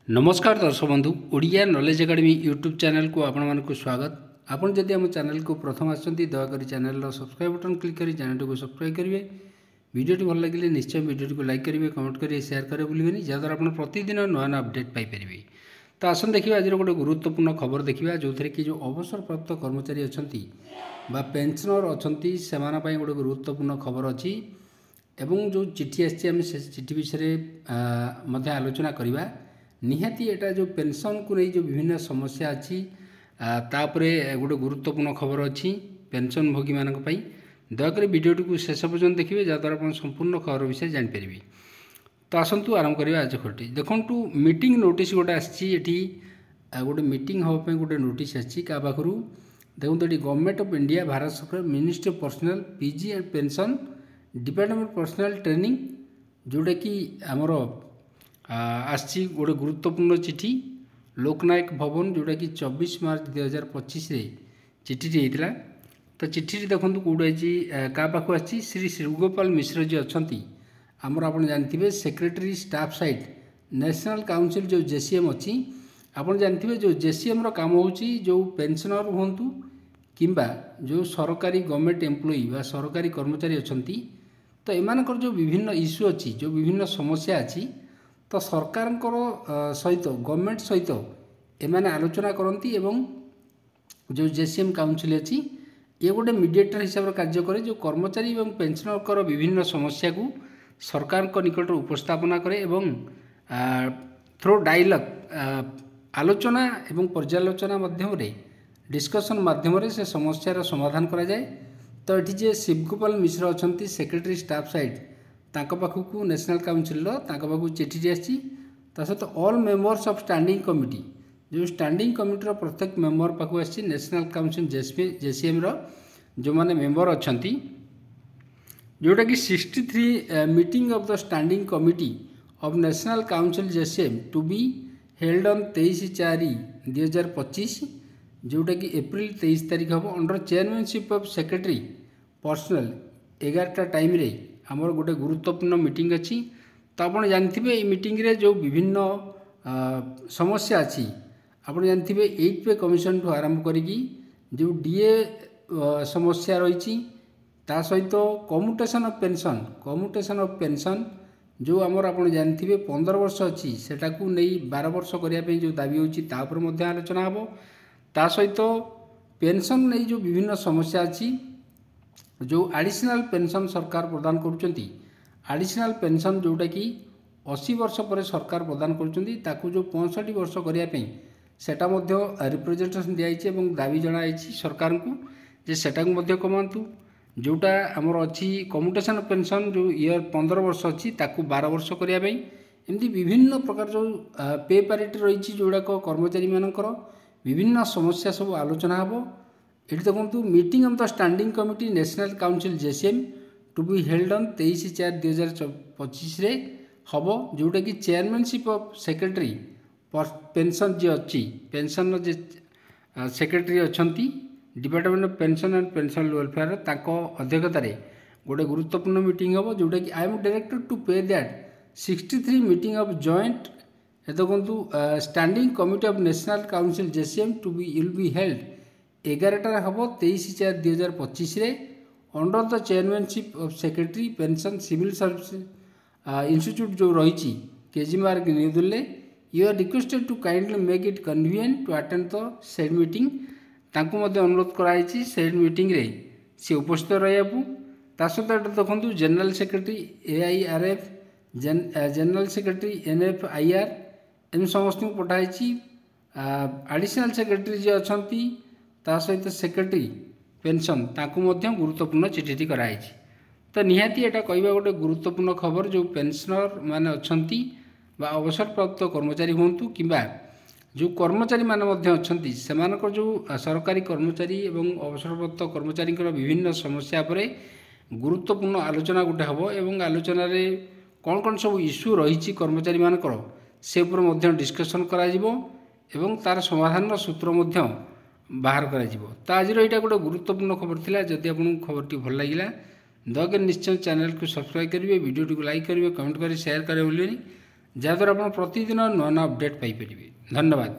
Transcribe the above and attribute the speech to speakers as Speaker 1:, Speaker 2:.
Speaker 1: नमस्कार दर्शक बंधु Odia knowledge academy YouTube channel को आपण मानक स्वागत। आपण जदि आम चैनल को प्रथम आसछंती दयाकोरी चैनल सब्सक्राइब बटन क्लिक करी चैनल को सब्सक्राइब करेंगे। वीडियो भल लगे निश्चय वीडियो को लाइक करेंगे, कमेंट करेंगे, शेयर करें भूलें जहाँद्वारा आप प्रतिदिन नुआ नुआ अपडेट पाइपर। तो आसन देखिए आज गोटे गुरुत्वपूर्ण खबर देखा जो थे कि जो अवसर प्राप्त कर्मचारी अच्छा पेनसनर अच्छा से गोटे गुरुत्वपूर्ण खबर अच्छी एवं जो चिठी आम से चिठी विषय आलोचना करवा निहाती एटा जो पेंशन को नहीं जो विभिन्न समस्या अच्छी तापरे गोटे गुरुत्वपूर्ण खबर अच्छी पेंशन भोगी मान दयाकोरी वीडियोटी को शेष पर्यटन देखिए जहाँद्वारा आप संपूर्ण खबर विषय जानीपर। तो आसतु आरंभ करवा आज खबरटी देखु मीटिंग नोटिस गोटे आसी गोटे मीटिंग हाँपी गोटे नोटिस आसी क्या पाखु देखो ये गवर्नमेंट ऑफ इंडिया भारत सरकार ministry of personal PG and pension department personal training जोटा कि आमर आसी गोटे गुरुत्वपूर्ण चिठी लोकनायक भवन जोटा कि 24 मार्च 2025 चिठी होता। तो चिठी देखो कौटे क्या पाखु आसी श्री शिवगोपाल मिश्र जी अच्छा आमर आप जानते secretary staff side national council जो जेसीएम अच्छी आप जानते जो जेसीएम काम हो जो पेंशनर हूँ किंबा जो सरकारी गवर्नमेंट एम्प्लॉई बा सरकारी कर्मचारी अच्छा तो एमानकर जो विभिन्न इश्यू अच्छी जो विभिन्न समस्या अच्छी तो सरकार सहित गवर्नमेंट सहित एमाने आलोचना करती एवं जो जेसीएम काउंसिल अच्छी ये गोटे मीडिएटर हिसाब से कार्य करे जो कर्मचारी एवं पेंशनर विभिन्न समस्या को सरकार निकट उपस्थापना करे एवं थ्रो डायलॉग आलोचना एवं पर्यालोचना माध्यम डिस्कशन माध्यम से समस्यार समाधान करा जाए। तो ये जे शिवगोपाल मिश्र अच्छा सेक्रेटरी स्टाफ साइड तांको पाखु नेशनल काउंसिल पाखु चिठी आसी सहित all members of standing committee जो स्टैंडिंग कमिटीर प्रत्येक मेंबर पाखु आसी नेशनल काउंसिल जेसीएम जो माने मेंबर अच्छा जोटा कि 63 meeting of the standing committee of national council JCM to be held on 23/4/2025 जोटा कि एप्रिल 23 तारीख हम under chairmanship of secretary personnel 11टा टाइम रे आमर गोटे गुरुत्वपूर्ण मीटिंग अच्छी। तो आप जानते ये मीटिंग रे जो विभिन्न समस्या अच्छी आप जानते 8 पे कमिशन ठू आरंभ करी जो डीए समस्या रही सहित कम्यूटेशन ऑफ पेंशन जो आमर आप जानते 15 वर्ष अच्छी सेटा को नहीं 12 वर्ष करने जो दाबी होपर आलोचना हम ता सहित पेंशन नहीं जो विभिन्न समस्या अच्छी जो एडिशनल पेंशन सरकार प्रदान करुँच एडिशनल पेंशन जोटा कि 80 वर्ष पर सरकार प्रदान करुँच जो 65 वर्ष करने सेटा रिप्रेजेंटेशन दिखाई दाबी जनाई सरकार को जे सेटा कमातु जोटा आमर अच्छी कम्यूटेशन पेंशन जो ईयर 15 वर्ष अच्छी 12 वर्ष करने एमती विभिन्न प्रकार जो पे पैरिटी रही जोड़ाक कर्मचारी मानकर विभिन्न समस्या सब आलोचना हम। ये देखो meeting of the standing committee national council JCM to be held on 23/4/2025 हम जोटा कि चेयरमैनशिप ऑफ सेक्रेटरी पेंशन जी अच्छी पेंशन जे सेक्रेटरी अच्छा department of pension and pension welfare अध्यक्षतार गोटे गुरुत्वपूर्ण मीटिंग हम जोटा कि I am directed to pay that 63 meeting of joint देखो standing committee of national council JCM to be will be held 11टा हम 23/4/2025 under the chairmanship of secretary pension civil service institute जो रही KG Marg new Delhi you are requested to kindly make it convenient to attend the said meeting अनुरोध कराई said meeting रे सी उपस्थित रहा सहित देखो general secretary AIRF general secretary NFIR एम समस्त को पठाई एडिशनल सेक्रेटरी जी अच्छा सहित सेक्रेटरी पेंशन गुरुत्वपूर्ण चिठी कराई। तो निहाती एटा कहवा गोटे गुरुत्वपूर्ण खबर जो पेंशनर माने अच्छा अवसर प्राप्त कर्मचारी हूँ कि जो कर्मचारी माने अच्छा से जो सरकारी कर्मचारी एवं अवसर प्राप्त कर्मचारी विभिन्न समस्या पर गुरुत्वपूर्ण आलोचना गोटे हम एवं आलोचन कौन कौन सब इश्यू रही कर्मचारी मानकर से उपर डिस्कसन करा तार समाधान सूत्र बाहर करा। तो आज यहाँ गोटे गुरुत्वपूर्ण खबर थिला जदि आपको खबरटी भल लगा दयाकोरी निश्चय चैनल को सब्सक्राइब करेंगे वीडियो को लाइक करेंगे कमेंट करें शेयर करें भूलें ଯାହାଦ୍ୱାରା ଆପଣ ପ୍ରତିଦିନ ନୂଆ ନୂଆ ଅପଡ଼େଟ୍ ପାଇପାରିବେ। ଧନ୍ୟବାଦ।